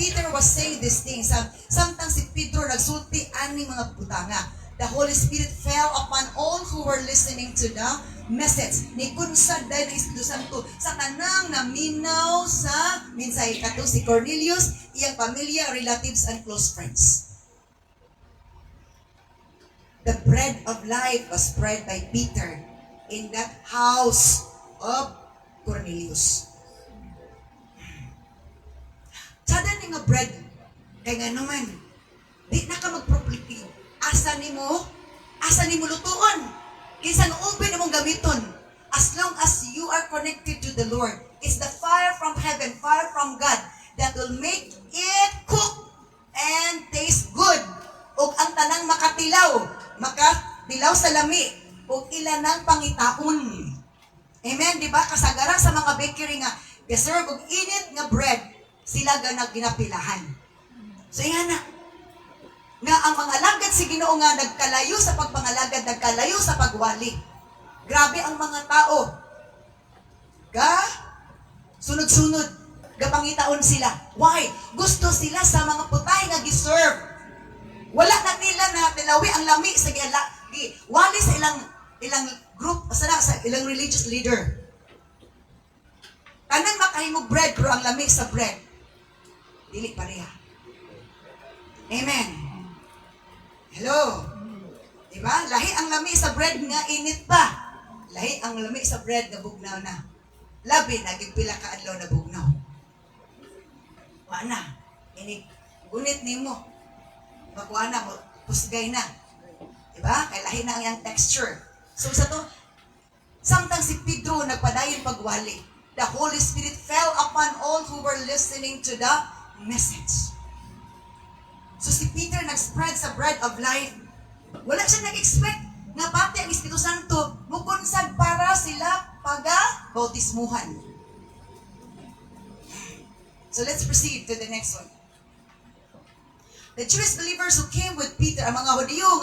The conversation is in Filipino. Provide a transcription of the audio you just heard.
Peter was saying these things, samtang si Pedro nagsulti ani mga butanga, the Holy Spirit fell upon all who were listening to the message. Ni kunsad dahil ng Espiritu Santo sa kanang naminaw sa mensahe kato si Cornelius, iyang pamilya, relatives, and close friends. The bread of life was spread by Peter in that house of Cornelius. Sada ni nga bread, kaya nga naman, di na ka magpropliti. Asa ni mo lutuon. Kinsa nga open mong gamiton. As long as you are connected to the Lord, it's the fire from heaven, fire from God, that will make it cook and taste good. Ug ang tanang makatilaw sa lami, ug ilan ang pangitaon. Amen, di ba? Kasagaran sa mga bakery nga, deserve og init nga bread, sila ginapilahan. So yan na. Nga ang mga alagad si Ginoo nga nagkalayo sa pagpangalagad, nagkalayo sa pagwali. Grabe ang mga tao. Sunod-sunod, pangitaon sila. Why? Gusto sila sa mga putay nga giserve. Wala na nila na tilawi ang lami sa wali sa ilang group, sa ilang religious leader. Tanan makahimog bread, pero ang lami sa bread, dili pareha. Amen. Hello. Diba? Lahi ang lami sa bread nga init pa. Lahi ang lami sa bread na bugnaw na. Labi, naging pila ka adlaw na bugnaw. Wala. Gunit ni mo. Makuha na mo, pusgay na. Diba? Kaya lahi na ang yung texture. So sa to, samtang si Pedro nagpadayon pagwali, the Holy Spirit fell upon all who were listening to the message. So si Peter nag-spread sa bread of life. Wala siya nag-expect nga pati ang Espiritu Santo mukunsad para sila paga-bautismuhan. So let's proceed to the next one. The Jewish believers who came with Peter, ang mga Hudyo